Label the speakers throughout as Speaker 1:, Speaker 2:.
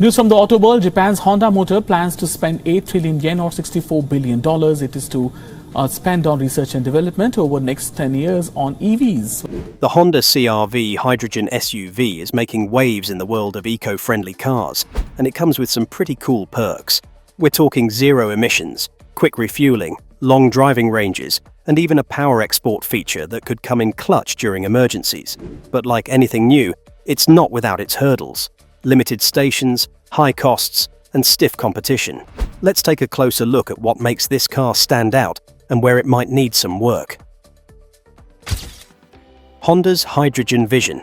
Speaker 1: News from the auto world. Japan's Honda Motor plans to spend 8 trillion yen or $64 billion. It is to spend on research and development over the next 10 years on EVs.
Speaker 2: The Honda CR-V hydrogen SUV is making waves in the world of eco-friendly cars, and it comes with some pretty cool perks. We're talking zero emissions, quick refueling, long driving ranges, and even a power export feature that could come in clutch during emergencies. But like anything new, it's not without its hurdles. Limited stations, high costs, and stiff competition. Let's take a closer look at what makes this car stand out and where it might need some work. Honda's hydrogen vision.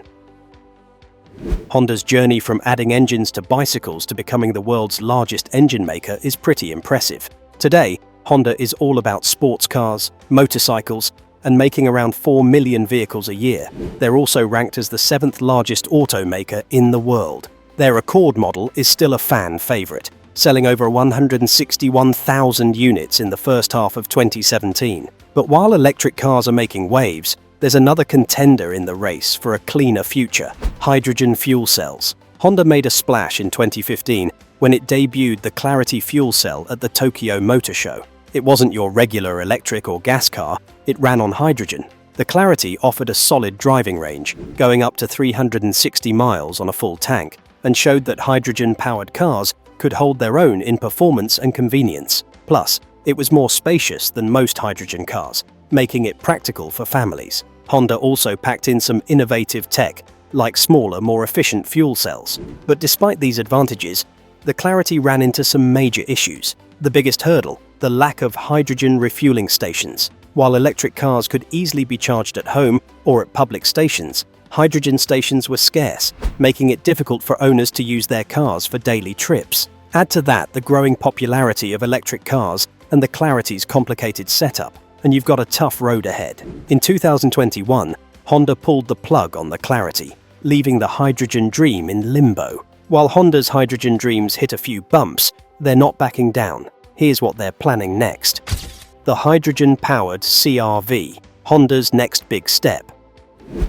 Speaker 2: Honda's journey from adding engines to bicycles to becoming the world's largest engine maker is pretty impressive. Today, Honda is all about sports cars, motorcycles, and making around 4 million vehicles a year. They're also ranked as the 7th largest automaker in the world. Their Accord model is still a fan favorite, selling over 161,000 units in the first half of 2017. But while electric cars are making waves, there's another contender in the race for a cleaner future: hydrogen fuel cells. Honda made a splash in 2015 when it debuted the Clarity fuel cell at the Tokyo Motor Show. It wasn't your regular electric or gas car, it ran on hydrogen. The Clarity offered a solid driving range, going up to 360 miles on a full tank, and showed that hydrogen-powered cars could hold their own in performance and convenience. Plus, it was more spacious than most hydrogen cars, making it practical for families. Honda also packed in some innovative tech, like smaller, more efficient fuel cells. But despite these advantages, the Clarity ran into some major issues. The biggest hurdle: the lack of hydrogen refueling stations. While electric cars could easily be charged at home or at public stations, hydrogen stations were scarce, making it difficult for owners to use their cars for daily trips. Add to that the growing popularity of electric cars and the Clarity's complicated setup, and you've got a tough road ahead. In 2021, Honda pulled the plug on the Clarity, leaving the hydrogen dream in limbo. While Honda's hydrogen dreams hit a few bumps, they're not backing down. Here's what they're planning next. The hydrogen-powered CR-V, Honda's next big step.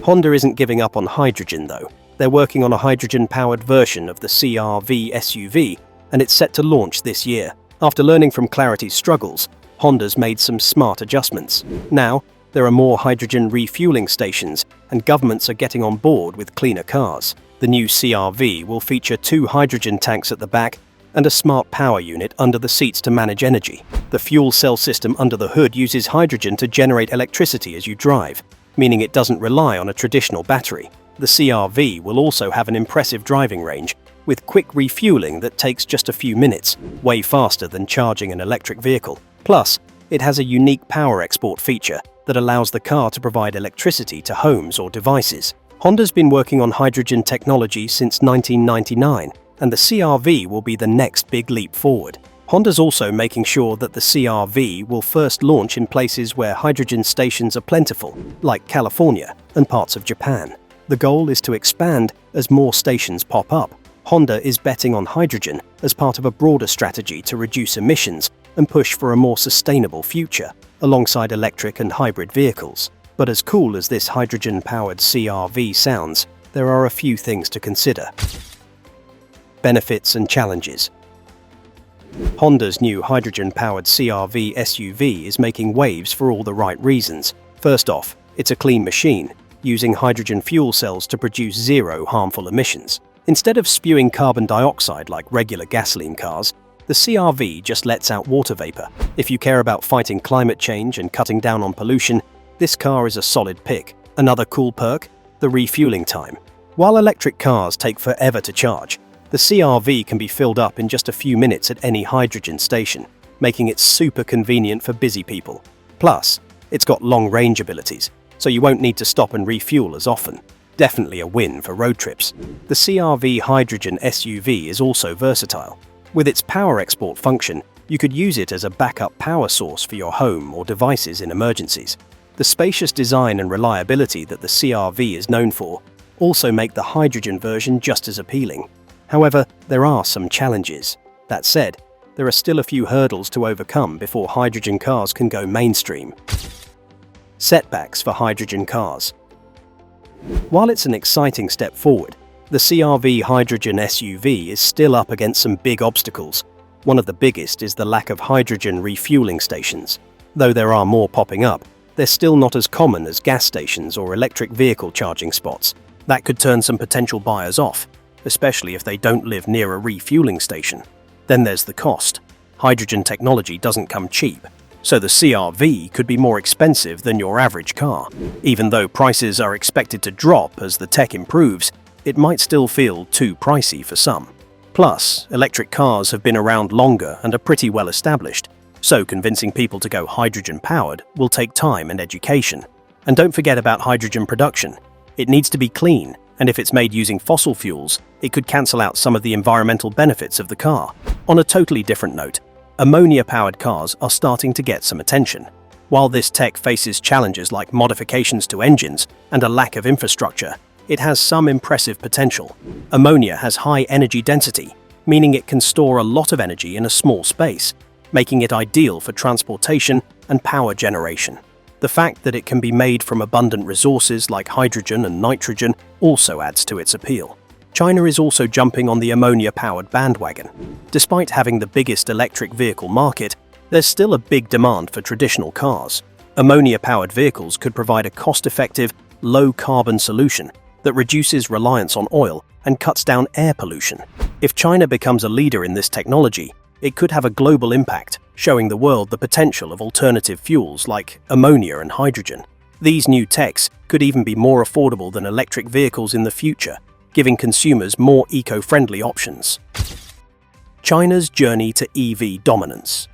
Speaker 2: Honda isn't giving up on hydrogen though. They're working on a hydrogen-powered version of the CR-V SUV, and it's set to launch this year. After learning from Clarity's struggles, Honda's made some smart adjustments. Now, there are more hydrogen refueling stations, and governments are getting on board with cleaner cars. The new CR-V will feature 2 hydrogen tanks at the back and a smart power unit under the seats to manage energy. The fuel cell system under the hood uses hydrogen to generate electricity as you drive, meaning it doesn't rely on a traditional battery. The CR-V will also have an impressive driving range, with quick refueling that takes just a few minutes, way faster than charging an electric vehicle. Plus, it has a unique power export feature that allows the car to provide electricity to homes or devices. Honda's been working on hydrogen technology since 1999, and the CR-V will be the next big leap forward. Honda's also making sure that the CR-V will first launch in places where hydrogen stations are plentiful, like California and parts of Japan. The goal is to expand as more stations pop up. Honda is betting on hydrogen as part of a broader strategy to reduce emissions and push for a more sustainable future, alongside electric and hybrid vehicles. But as cool as this hydrogen-powered CR-V sounds, there are a few things to consider. Benefits and challenges. Honda's new hydrogen-powered CR-V SUV is making waves for all the right reasons. First off, it's a clean machine, using hydrogen fuel cells to produce zero harmful emissions. Instead of spewing carbon dioxide like regular gasoline cars, the CR-V just lets out water vapor. If you care about fighting climate change and cutting down on pollution, this car is a solid pick. Another cool perk: the refueling time. While electric cars take forever to charge, the CR-V can be filled up in just a few minutes at any hydrogen station, making it super convenient for busy people. Plus, it's got long-range abilities, so you won't need to stop and refuel as often. Definitely a win for road trips. The CR-V hydrogen SUV is also versatile. With its power export function, you could use it as a backup power source for your home or devices in emergencies. The spacious design and reliability that the CR-V is known for also make the hydrogen version just as appealing. However, there are some challenges. That said, there are still a few hurdles to overcome before hydrogen cars can go mainstream. Setbacks for hydrogen cars. While it's an exciting step forward, The CR-V hydrogen SUV is still up against some big obstacles. One of the biggest is the lack of hydrogen refueling stations. Though there are more popping up, they're still not as common as gas stations or electric vehicle charging spots. That could turn some potential buyers off, especially if they don't live near a refueling station. Then there's the cost. Hydrogen technology doesn't come cheap, so the CR-V could be more expensive than your average car. Even though prices are expected to drop as the tech improves, it might still feel too pricey for some. Plus, electric cars have been around longer and are pretty well established, so convincing people to go hydrogen-powered will take time and education. And don't forget about hydrogen production. It needs to be clean, and if it's made using fossil fuels, it could cancel out some of the environmental benefits of the car. On a totally different note, ammonia-powered cars are starting to get some attention. While this tech faces challenges like modifications to engines and a lack of infrastructure, it has some impressive potential. Ammonia has high energy density, meaning it can store a lot of energy in a small space, making it ideal for transportation and power generation. The fact that it can be made from abundant resources like hydrogen and nitrogen also adds to its appeal. China is also jumping on the ammonia-powered bandwagon. Despite having the biggest electric vehicle market, there's still a big demand for traditional cars. Ammonia-powered vehicles could provide a cost-effective, low-carbon solution that reduces reliance on oil and cuts down air pollution. If China becomes a leader in this technology, it could have a global impact, showing the world the potential of alternative fuels like ammonia and hydrogen. These new techs could even be more affordable than electric vehicles in the future, giving consumers more eco-friendly options. China's journey to EV dominance.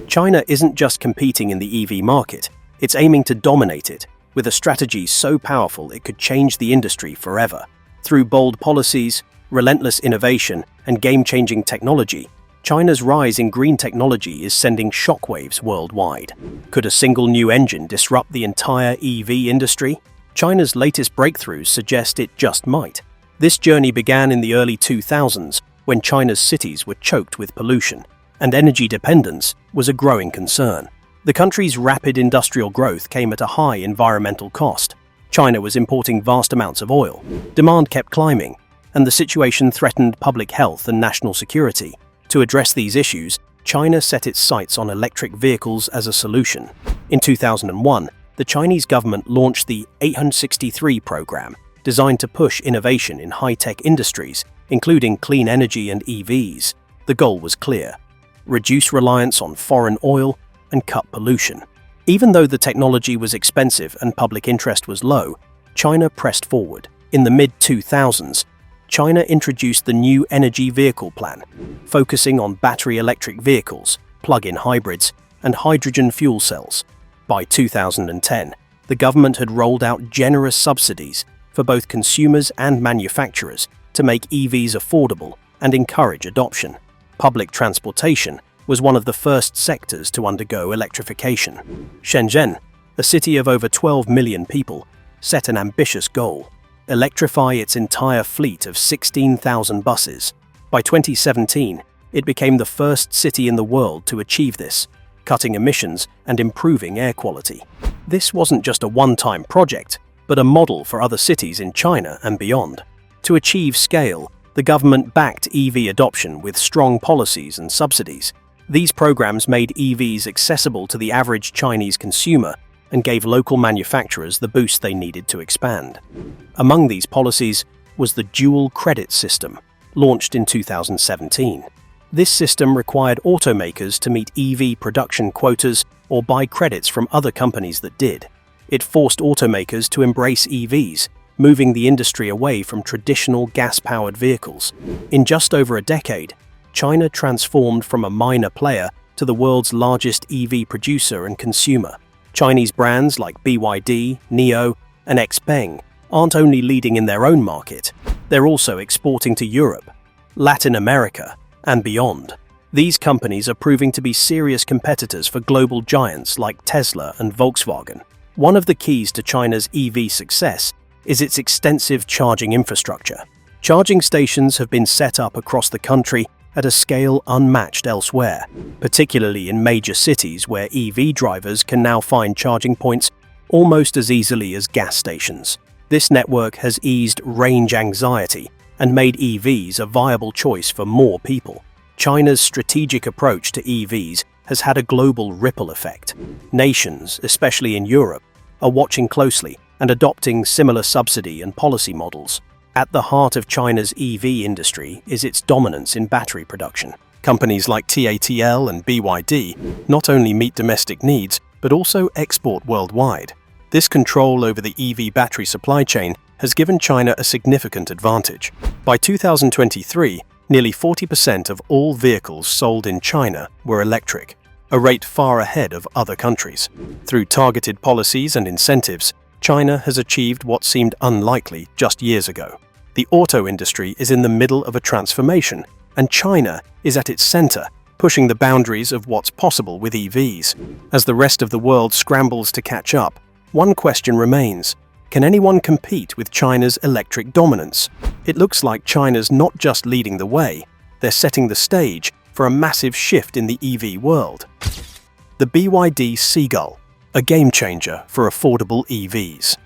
Speaker 2: China isn't just competing in the EV market, it's aiming to dominate it, with a strategy so powerful it could change the industry forever. Through bold policies, relentless innovation, and game-changing technology, China's rise in green technology is sending shockwaves worldwide. Could a single new engine disrupt the entire EV industry? China's latest breakthroughs suggest it just might. This journey began in the early 2000s, when China's cities were choked with pollution, and energy dependence was a growing concern. The country's rapid industrial growth came at a high environmental cost. China was importing vast amounts of oil. Demand kept climbing, and the situation threatened public health and national security. To address these issues, China set its sights on electric vehicles as a solution. In 2001, the Chinese government launched the 863 program, designed to push innovation in high-tech industries, including clean energy and EVs. The goal was clear: reduce reliance on foreign oil and cut pollution. Even though the technology was expensive and public interest was low, China pressed forward. In the mid-2000s, China introduced the new energy vehicle plan, focusing on battery electric vehicles, plug-in hybrids, and hydrogen fuel cells. By 2010, the government had rolled out generous subsidies for both consumers and manufacturers to make EVs affordable and encourage adoption. Public transportation was one of the first sectors to undergo electrification. Shenzhen, a city of over 12 million people, set an ambitious goal: electrify its entire fleet of 16,000 buses. By 2017, it became the first city in the world to achieve this, cutting emissions and improving air quality. This wasn't just a one-time project, but a model for other cities in China and beyond. To achieve scale, the government backed EV adoption with strong policies and subsidies. These programs made EVs accessible to the average Chinese consumer and gave local manufacturers the boost they needed to expand. Among these policies was the dual credit system, launched in 2017. This system required automakers to meet EV production quotas or buy credits from other companies that did. It forced automakers to embrace EVs, moving the industry away from traditional gas-powered vehicles. In just over a decade, China transformed from a minor player to the world's largest EV producer and consumer. Chinese brands like BYD, NIO, and XPeng aren't only leading in their own market, they're also exporting to Europe, Latin America, and beyond. These companies are proving to be serious competitors for global giants like Tesla and Volkswagen. One of the keys to China's EV success is its extensive charging infrastructure. Charging stations have been set up across the country at a scale unmatched elsewhere, particularly in major cities where EV drivers can now find charging points almost as easily as gas stations. This network has eased range anxiety and made EVs a viable choice for more people. China's strategic approach to EVs has had a global ripple effect. Nations, especially in Europe, are watching closely and adopting similar subsidy and policy models. At the heart of China's EV industry is its dominance in battery production. Companies like TATL and BYD not only meet domestic needs, but also export worldwide. This control over the EV battery supply chain has given China a significant advantage. By 2023, nearly 40% of all vehicles sold in China were electric, a rate far ahead of other countries. Through targeted policies and incentives, China has achieved what seemed unlikely just years ago. The auto industry is in the middle of a transformation, and China is at its center, pushing the boundaries of what's possible with EVs. As the rest of the world scrambles to catch up, one question remains: can anyone compete with China's electric dominance? It looks like China's not just leading the way, they're setting the stage for a massive shift in the EV world. The BYD Seagull, a game-changer for affordable EVs.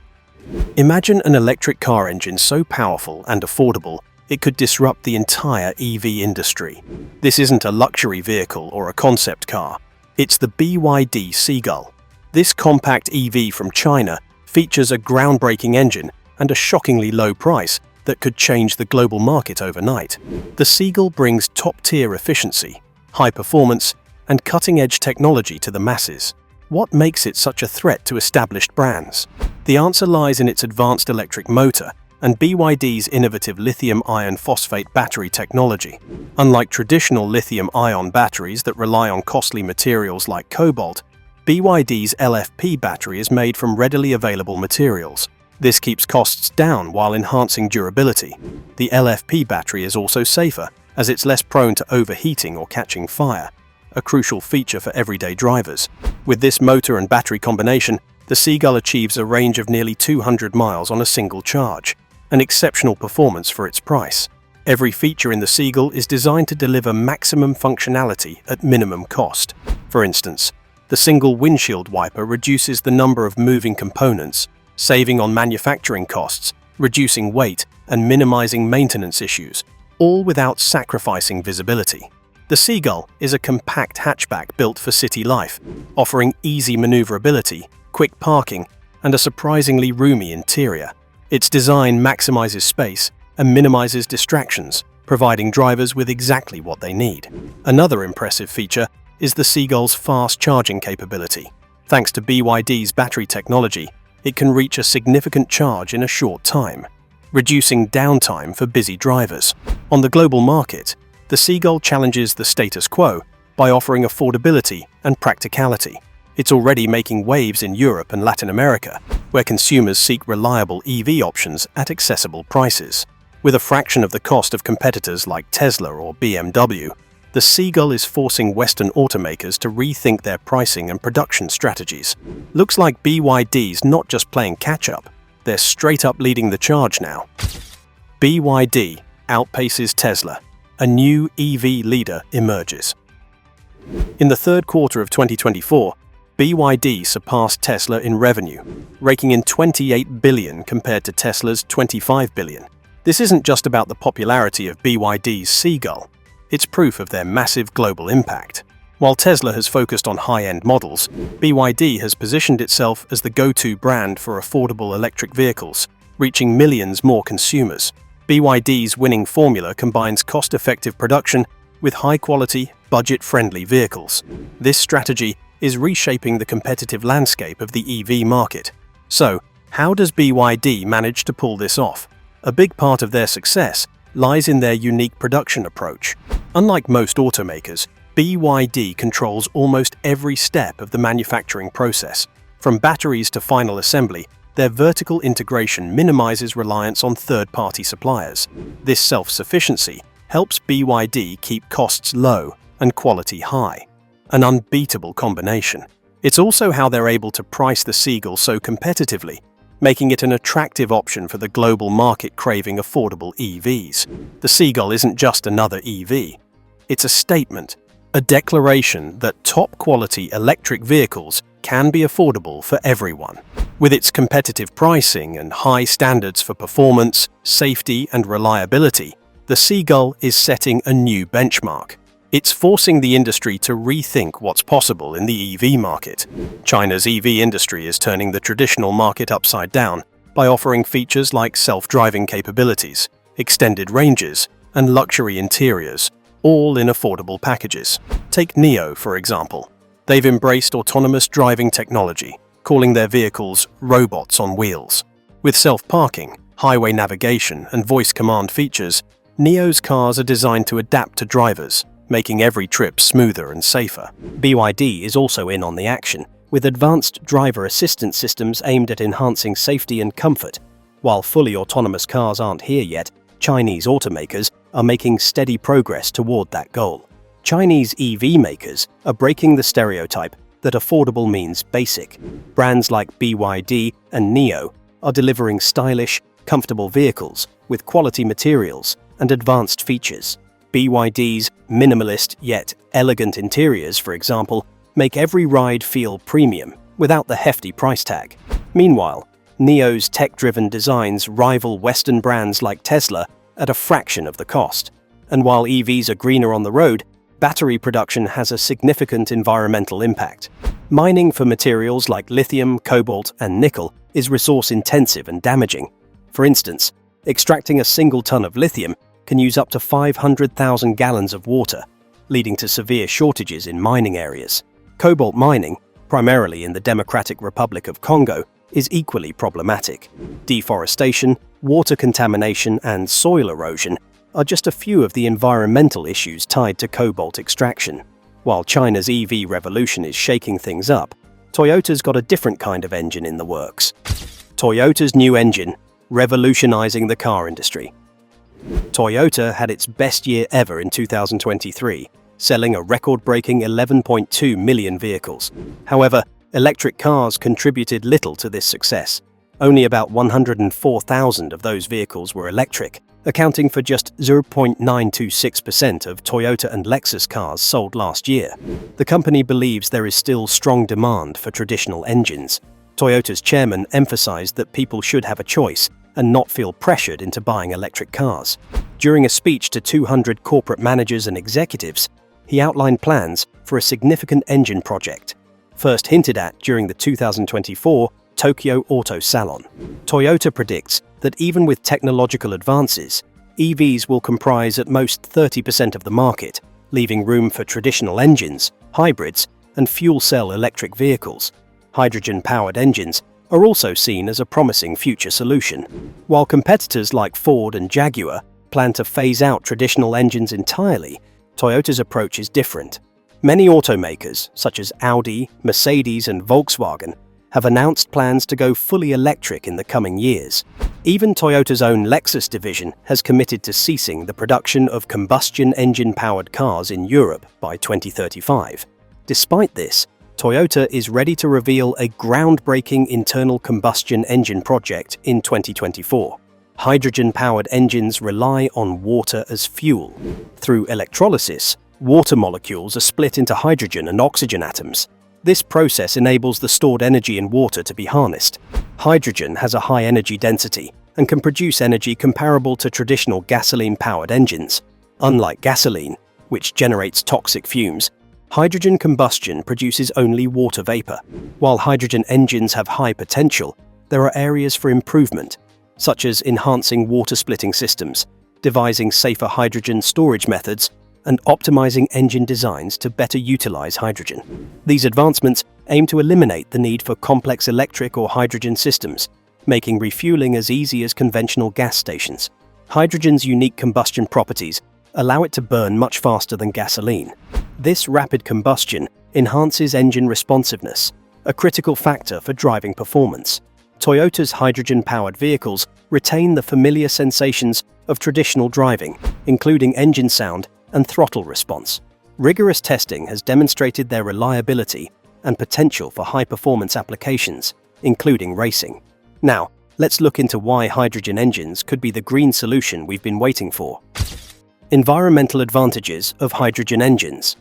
Speaker 2: Imagine an electric car engine so powerful and affordable it could disrupt the entire EV industry. This isn't a luxury vehicle or a concept car. It's the BYD Seagull. This compact EV from China features a groundbreaking engine and a shockingly low price that could change the global market overnight. The Seagull brings top-tier efficiency, high performance, and cutting-edge technology to the masses. What makes it such a threat to established brands? The answer lies in its advanced electric motor and BYD's innovative lithium iron phosphate battery technology. Unlike traditional lithium-ion batteries that rely on costly materials like cobalt, BYD's LFP battery is made from readily available materials. This keeps costs down while enhancing durability. The LFP battery is also safer, as it's less prone to overheating or catching fire, a crucial feature for everyday drivers. With this motor and battery combination, the Seagull achieves a range of nearly 200 miles on a single charge, an exceptional performance for its price. Every feature in the Seagull is designed to deliver maximum functionality at minimum cost. For instance, the single windshield wiper reduces the number of moving components, saving on manufacturing costs, reducing weight, and minimizing maintenance issues, all without sacrificing visibility. The Seagull is a compact hatchback built for city life, offering easy maneuverability, quick parking, and a surprisingly roomy interior. Its design maximizes space and minimizes distractions, providing drivers with exactly what they need. Another impressive feature is the Seagull's fast charging capability. Thanks to BYD's battery technology, it can reach a significant charge in a short time, reducing downtime for busy drivers. On the global market, the Seagull challenges the status quo by offering affordability and practicality. It's already making waves in Europe and Latin America, where consumers seek reliable EV options at accessible prices. With a fraction of the cost of competitors like Tesla or BMW, the Seagull is forcing Western automakers to rethink their pricing and production strategies. Looks like BYD's not just playing catch-up, they're straight up leading the charge now. BYD outpaces Tesla. A new EV leader emerges. In the third quarter of 2024, BYD surpassed Tesla in revenue, raking in $28 billion compared to Tesla's $25 billion. This isn't just about the popularity of BYD's Seagull. It's proof of their massive global impact. While Tesla has focused on high-end models, BYD has positioned itself as the go-to brand for affordable electric vehicles, reaching millions more consumers. BYD's winning formula combines cost-effective production with high-quality, budget-friendly vehicles. This strategy is reshaping the competitive landscape of the EV market. So, how does BYD manage to pull this off? A big part of their success lies in their unique production approach. Unlike most automakers, BYD controls almost every step of the manufacturing process. From batteries to final assembly, their vertical integration minimizes reliance on third-party suppliers. This self-sufficiency helps BYD keep costs low and quality high. An unbeatable combination. It's also how they're able to price the Seagull so competitively, making it an attractive option for the global market craving affordable EVs. The Seagull isn't just another EV. It's a statement, a declaration that top-quality electric vehicles can be affordable for everyone. With its competitive pricing and high standards for performance, safety, and reliability, the Seagull is setting a new benchmark. It's forcing the industry to rethink what's possible in the EV market. China's EV industry is turning the traditional market upside down by offering features like self-driving capabilities, extended ranges, and luxury interiors, all in affordable packages. Take NIO, for example. They've embraced autonomous driving technology, calling their vehicles robots on wheels. With self-parking, highway navigation, and voice command features, NIO's cars are designed to adapt to drivers, making every trip smoother and safer. BYD is also in on the action, with advanced driver assistance systems aimed at enhancing safety and comfort. While fully autonomous cars aren't here yet, Chinese automakers are making steady progress toward that goal. Chinese EV makers are breaking the stereotype that affordable means basic. Brands like BYD and NIO are delivering stylish, comfortable vehicles with quality materials and advanced features. BYD's minimalist yet elegant interiors, for example, make every ride feel premium without the hefty price tag. Meanwhile, NIO's tech-driven designs rival Western brands like Tesla at a fraction of the cost. And while EVs are greener on the road, battery production has a significant environmental impact. Mining for materials like lithium, cobalt, and nickel is resource-intensive and damaging. For instance, extracting a single ton of lithium can use up to 500,000 gallons of water, leading to severe shortages in mining areas. Cobalt mining, primarily in the Democratic Republic of Congo, is equally problematic. Deforestation, water contamination, and soil erosion are just a few of the environmental issues tied to cobalt extraction. While China's EV revolution is shaking things up, Toyota's got a different kind of engine in the works. Toyota's new engine, revolutionizing the car industry. Toyota had its best year ever in 2023, selling a record-breaking 11.2 million vehicles. However, electric cars contributed little to this success. Only about 104,000 of those vehicles were electric, accounting for just 0.926% of Toyota and Lexus cars sold last year. The company believes there is still strong demand for traditional engines. Toyota's chairman emphasized that people should have a choice and not feel pressured into buying electric cars. During a speech to 200 corporate managers and executives, he outlined plans for a significant engine project, first hinted at during the 2024 Tokyo Auto Salon. Toyota predicts that even with technological advances, EVs will comprise at most 30% of the market, leaving room for traditional engines, hybrids, and fuel cell electric vehicles. Hydrogen-powered engines are also seen as a promising future solution. While competitors like Ford and Jaguar plan to phase out traditional engines entirely, Toyota's approach is different. Many automakers, such as Audi, Mercedes, and Volkswagen, have announced plans to go fully electric in the coming years. Even Toyota's own Lexus division has committed to ceasing the production of combustion engine-powered cars in Europe by 2035. Despite this, Toyota is ready to reveal a groundbreaking internal combustion engine project in 2024. Hydrogen-powered engines rely on water as fuel. Through electrolysis, water molecules are split into hydrogen and oxygen atoms. This process enables the stored energy in water to be harnessed. Hydrogen has a high energy density and can produce energy comparable to traditional gasoline-powered engines. Unlike gasoline, which generates toxic fumes, hydrogen combustion produces only water vapor. While hydrogen engines have high potential, there are areas for improvement, such as enhancing water-splitting systems, devising safer hydrogen storage methods, and optimizing engine designs to better utilize hydrogen. These advancements aim to eliminate the need for complex electric or hydrogen systems, making refueling as easy as conventional gas stations. Hydrogen's unique combustion properties allow it to burn much faster than gasoline. This rapid combustion enhances engine responsiveness, a critical factor for driving performance. Toyota's hydrogen-powered vehicles retain the familiar sensations of traditional driving, including engine sound and throttle response. Rigorous testing has demonstrated their reliability and potential for high-performance applications, including racing. Now, let's look into why hydrogen engines could be the green solution we've been waiting for. Environmental advantages of hydrogen engines.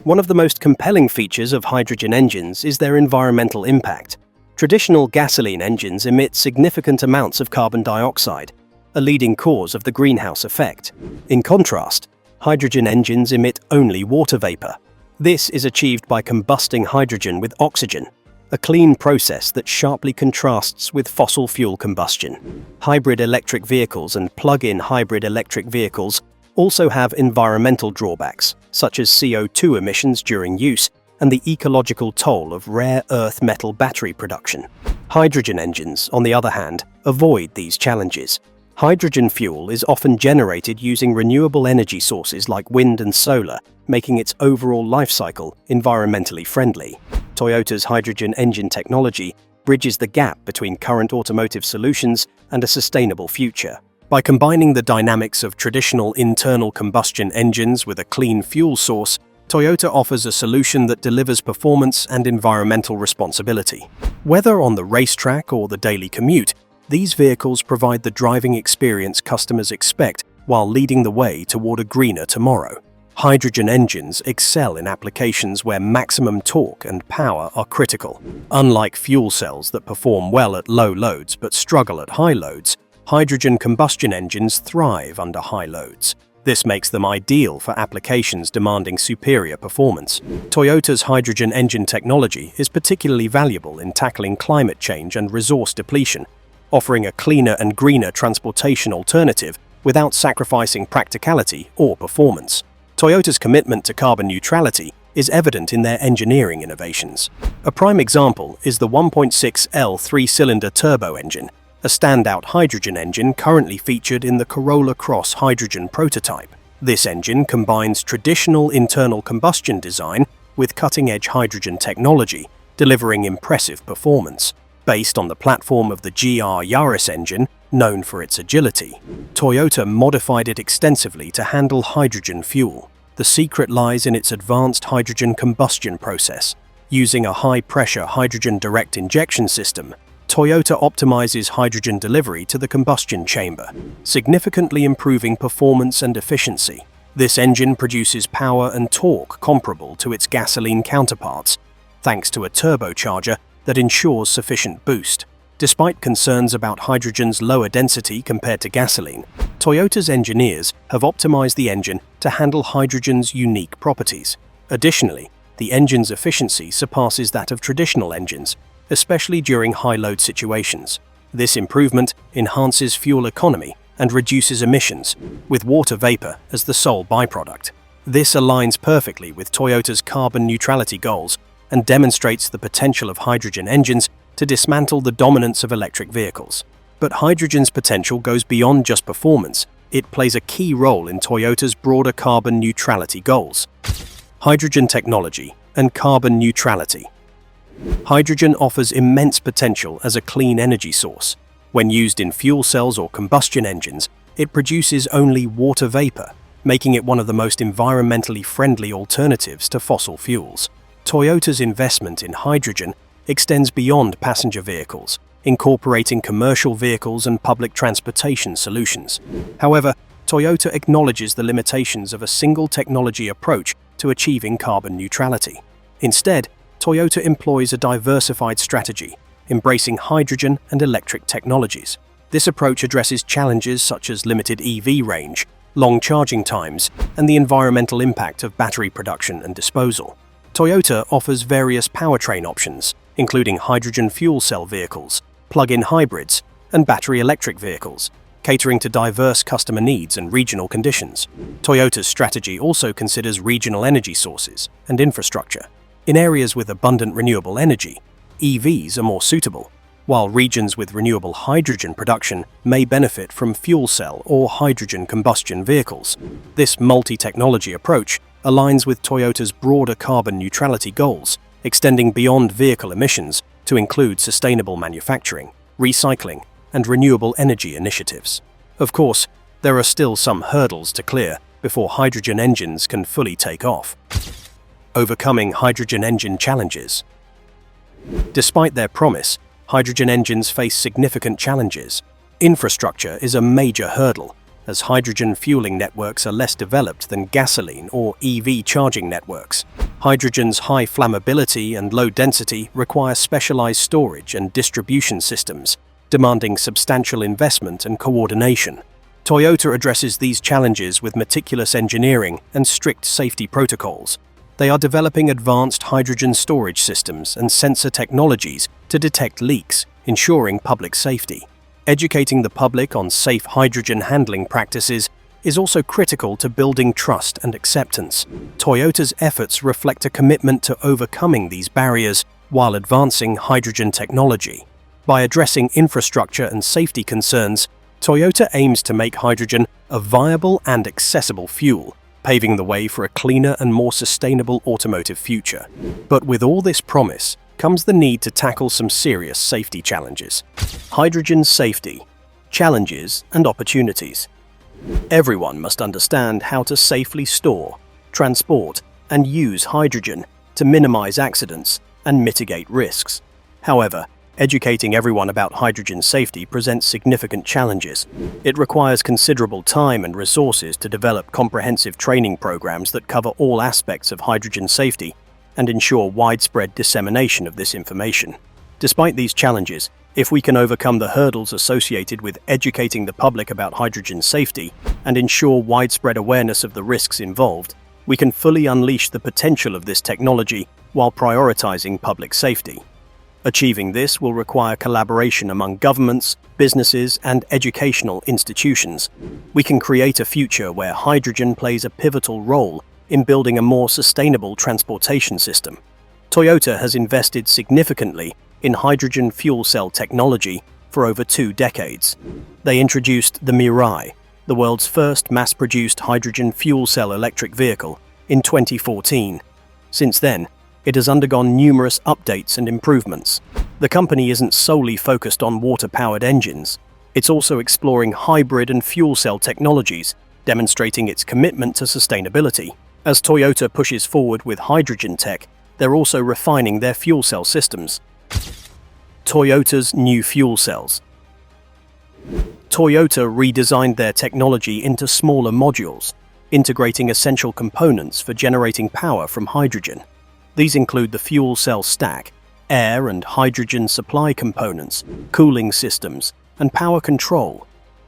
Speaker 2: One of the most compelling features of hydrogen engines is their environmental impact. Traditional gasoline engines emit significant amounts of carbon dioxide, a leading cause of the greenhouse effect. In contrast, hydrogen engines emit only water vapor. This is achieved by combusting hydrogen with oxygen, a clean process that sharply contrasts with fossil fuel combustion. Hybrid electric vehicles and plug-in hybrid electric vehicles also have environmental drawbacks, such as CO2 emissions during use and the ecological toll of rare earth metal battery production. Hydrogen engines, on the other hand, avoid these challenges. Hydrogen fuel is often generated using renewable energy sources like wind and solar, making its overall life cycle environmentally friendly. Toyota's hydrogen engine technology bridges the gap between current automotive solutions and a sustainable future. By combining the dynamics of traditional internal combustion engines with a clean fuel source, Toyota offers a solution that delivers performance and environmental responsibility. Whether on the racetrack or the daily commute, these vehicles provide the driving experience customers expect while leading the way toward a greener tomorrow. Hydrogen engines excel in applications where maximum torque and power are critical. Unlike fuel cells that perform well at low loads but struggle at high loads, hydrogen combustion engines thrive under high loads. This makes them ideal for applications demanding superior performance. Toyota's hydrogen engine technology is particularly valuable in tackling climate change and resource depletion, offering a cleaner and greener transportation alternative without sacrificing practicality or performance. Toyota's commitment to carbon neutrality is evident in their engineering innovations. A prime example is the 1.6L three-cylinder turbo engine, a standout hydrogen engine currently featured in the Corolla Cross hydrogen prototype. This engine combines traditional internal combustion design with cutting-edge hydrogen technology, delivering impressive performance. Based on the platform of the GR Yaris engine, known for its agility, Toyota modified it extensively to handle hydrogen fuel. The secret lies in its advanced hydrogen combustion process. Using a high-pressure hydrogen direct injection system, Toyota optimizes hydrogen delivery to the combustion chamber, significantly improving performance and efficiency. This engine produces power and torque comparable to its gasoline counterparts, thanks to a turbocharger that ensures sufficient boost. Despite concerns about hydrogen's lower density compared to gasoline, Toyota's engineers have optimized the engine to handle hydrogen's unique properties. Additionally, the engine's efficiency surpasses that of traditional engines, especially during high-load situations. This improvement enhances fuel economy and reduces emissions, with water vapor as the sole byproduct. This aligns perfectly with Toyota's carbon neutrality goals and demonstrates the potential of hydrogen engines to dismantle the dominance of electric vehicles. But hydrogen's potential goes beyond just performance. It plays a key role in Toyota's broader carbon neutrality goals. Hydrogen technology and carbon neutrality. Hydrogen offers immense potential as a clean energy source. When used in fuel cells or combustion engines, it produces only water vapor, making it one of the most environmentally friendly alternatives to fossil fuels. Toyota's investment in hydrogen extends beyond passenger vehicles, incorporating commercial vehicles and public transportation solutions. However, Toyota acknowledges the limitations of a single technology approach to achieving carbon neutrality. Instead, Toyota employs a diversified strategy, embracing hydrogen and electric technologies. This approach addresses challenges such as limited EV range, long charging times, and the environmental impact of battery production and disposal. Toyota offers various powertrain options, including hydrogen fuel cell vehicles, plug-in hybrids, and battery electric vehicles, catering to diverse customer needs and regional conditions. Toyota's strategy also considers regional energy sources and infrastructure. In areas with abundant renewable energy, EVs are more suitable, while regions with renewable hydrogen production may benefit from fuel cell or hydrogen combustion vehicles. This multi-technology approach aligns with Toyota's broader carbon neutrality goals, extending beyond vehicle emissions to include sustainable manufacturing, recycling, and renewable energy initiatives. Of course, there are still some hurdles to clear before hydrogen engines can fully take off. Overcoming hydrogen engine challenges. Despite their promise, hydrogen engines face significant challenges. Infrastructure is a major hurdle, as hydrogen fueling networks are less developed than gasoline or EV charging networks. Hydrogen's high flammability and low density require specialized storage and distribution systems, demanding substantial investment and coordination. Toyota addresses these challenges with meticulous engineering and strict safety protocols. They are developing advanced hydrogen storage systems and sensor technologies to detect leaks, ensuring public safety. Educating the public on safe hydrogen handling practices is also critical to building trust and acceptance. Toyota's efforts reflect a commitment to overcoming these barriers while advancing hydrogen technology. By addressing infrastructure and safety concerns, Toyota aims to make hydrogen a viable and accessible fuel, paving the way for a cleaner and more sustainable automotive future. But with all this promise comes the need to tackle some serious safety challenges. Hydrogen safety, challenges and opportunities. Everyone must understand how to safely store, transport, and use hydrogen to minimize accidents and mitigate risks. However, educating everyone about hydrogen safety presents significant challenges. It requires considerable time and resources to develop comprehensive training programs that cover all aspects of hydrogen safety and ensure widespread dissemination of this information. Despite these challenges, if we can overcome the hurdles associated with educating the public about hydrogen safety and ensure widespread awareness of the risks involved, we can fully unleash the potential of this technology while prioritizing public safety. Achieving this will require collaboration among governments, businesses, and educational institutions. We can create a future where hydrogen plays a pivotal role in building a more sustainable transportation system. Toyota has invested significantly in hydrogen fuel cell technology for over 2 decades. They introduced the Mirai, the world's first mass-produced hydrogen fuel cell electric vehicle, in 2014. Since then, it has undergone numerous updates and improvements. The company isn't solely focused on water-powered engines. It's also exploring hybrid and fuel cell technologies, demonstrating its commitment to sustainability. As Toyota pushes forward with hydrogen tech, they're also refining their fuel cell systems. Toyota's new fuel cells. Toyota redesigned their technology into smaller modules, integrating essential components for generating power from hydrogen. These include the fuel cell stack, air and hydrogen supply components, cooling systems, and power control,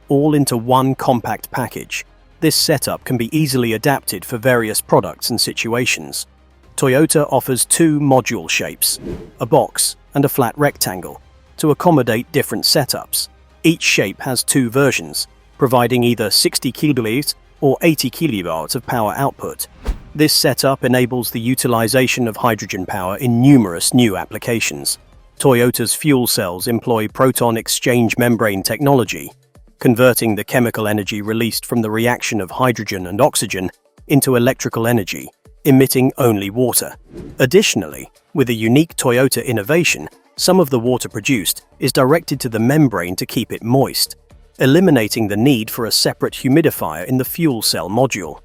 Speaker 2: all into one compact package. This setup can be easily adapted for various products and situations. Toyota offers 2 module shapes, a box and a flat rectangle, to accommodate different setups. Each shape has 2 versions, providing either 60 kW or 80 kW of power output. This setup enables the utilization of hydrogen power in numerous new applications. Toyota's fuel cells employ proton exchange membrane technology, converting the chemical energy released from the reaction of hydrogen and oxygen into electrical energy, emitting only water. Additionally, with a unique Toyota innovation, some of the water produced is directed to the membrane to keep it moist, eliminating the need for a separate humidifier in the fuel cell module.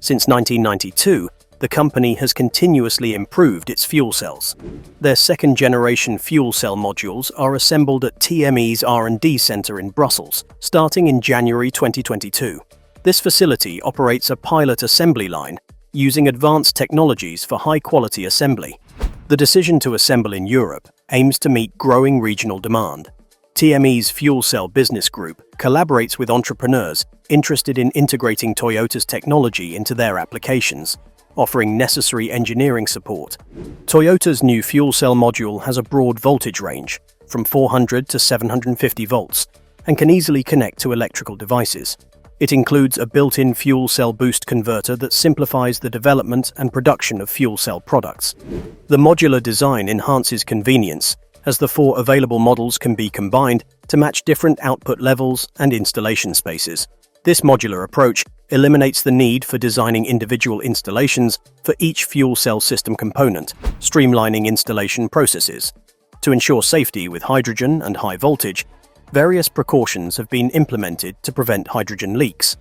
Speaker 2: Since 1992, the company has continuously improved its fuel cells. Their second-generation fuel cell modules are assembled at TME's R&D center in Brussels, starting in January 2022. This facility operates a pilot assembly line, using advanced technologies for high-quality assembly. The decision to assemble in Europe aims to meet growing regional demand. TME's Fuel Cell Business Group collaborates with entrepreneurs interested in integrating Toyota's technology into their applications, offering necessary engineering support. Toyota's new fuel cell module has a broad voltage range, from 400 to 750 volts, and can easily connect to electrical devices. It includes a built-in fuel cell boost converter that simplifies the development and production of fuel cell products. The modular design enhances convenience, as the 4 available models can be combined to match different output levels and installation spaces. This modular approach eliminates the need for designing individual installations for each fuel cell system component, streamlining installation processes. To ensure safety with hydrogen and high voltage, various precautions have been implemented to prevent hydrogen leaks.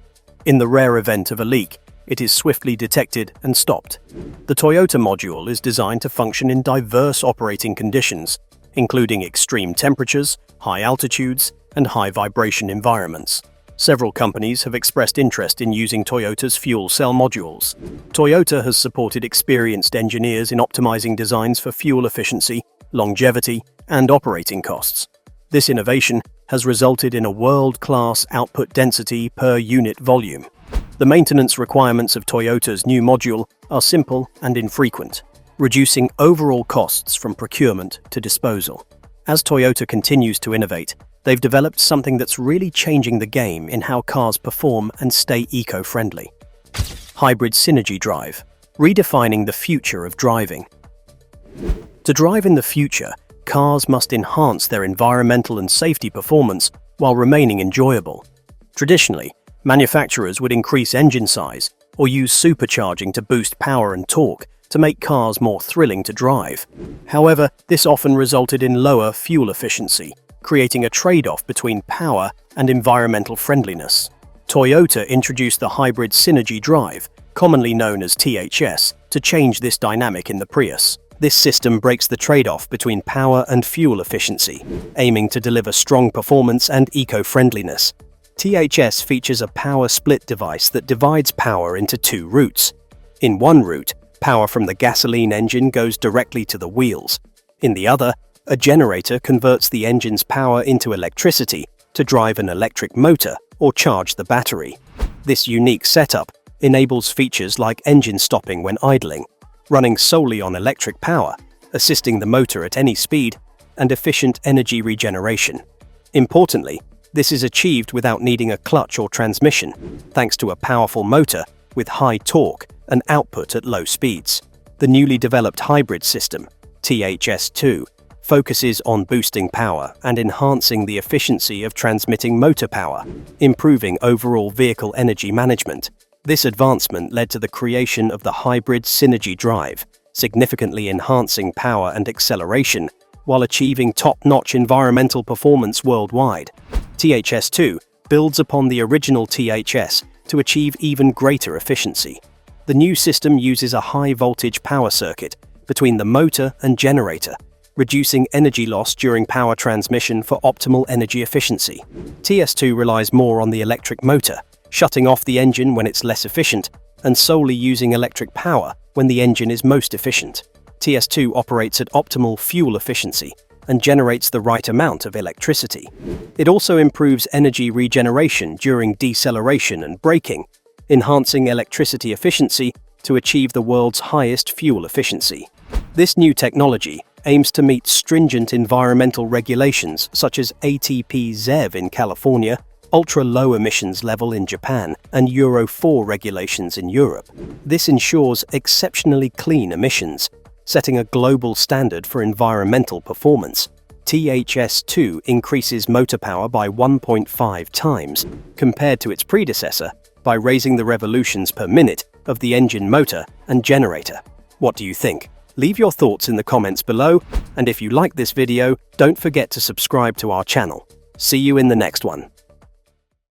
Speaker 2: In the rare event of a leak, it is swiftly detected and stopped. The Toyota module is designed to function in diverse operating conditions, including extreme temperatures, high altitudes, and high vibration environments. Several companies have expressed interest in using Toyota's fuel cell modules. Toyota has supported experienced engineers in optimizing designs for fuel efficiency, longevity, and operating costs. This innovation has resulted in a world-class output density per unit volume. The maintenance requirements of Toyota's new module are simple and infrequent, reducing overall costs from procurement to disposal. As Toyota continues to innovate, they've developed something that's really changing the game in how cars perform and stay eco-friendly. Hybrid Synergy Drive, redefining the future of driving. To drive in the future, cars must enhance their environmental and safety performance while remaining enjoyable. Traditionally, manufacturers would increase engine size or use supercharging to boost power and torque to make cars more thrilling to drive. However, this often resulted in lower fuel efficiency, creating a trade-off between power and environmental friendliness. Toyota introduced the Hybrid Synergy Drive, commonly known as THS, to change this dynamic in the Prius. This system breaks the trade-off between power and fuel efficiency, aiming to deliver strong performance and eco-friendliness. THS features a power split device that divides power into two routes. In one route, power from the gasoline engine goes directly to the wheels. In the other, a generator converts the engine's power into electricity to drive an electric motor or charge the battery. This unique setup enables features like engine stopping when idling, running solely on electric power, assisting the motor at any speed, and efficient energy regeneration. Importantly, this is achieved without needing a clutch or transmission, thanks to a powerful motor with high torque and output at low speeds. The newly developed hybrid system, THS2, focuses on boosting power and enhancing the efficiency of transmitting motor power, improving overall vehicle energy management. This advancement led to the creation of the Hybrid Synergy Drive, significantly enhancing power and acceleration while achieving top-notch environmental performance worldwide. THS2 builds upon the original THS to achieve even greater efficiency. The new system uses a high-voltage power circuit between the motor and generator, reducing energy loss during power transmission for optimal energy efficiency. TS2 relies more on the electric motor, shutting off the engine when it's less efficient, and solely using electric power when the engine is most efficient. TS2 operates at optimal fuel efficiency and generates the right amount of electricity. It also improves energy regeneration during deceleration and braking, enhancing electricity efficiency to achieve the world's highest fuel efficiency. This new technology aims to meet stringent environmental regulations such as ATP-ZEV in California, ultra-low emissions level in Japan, and Euro 4 regulations in Europe. This ensures exceptionally clean emissions, setting a global standard for environmental performance. THS2 increases motor power by 1.5 times compared to its predecessor by raising the revolutions per minute of the engine motor and generator. What do you think? Leave your thoughts in the comments below, and if you like this video, don't forget to subscribe to our channel. See you in the next one.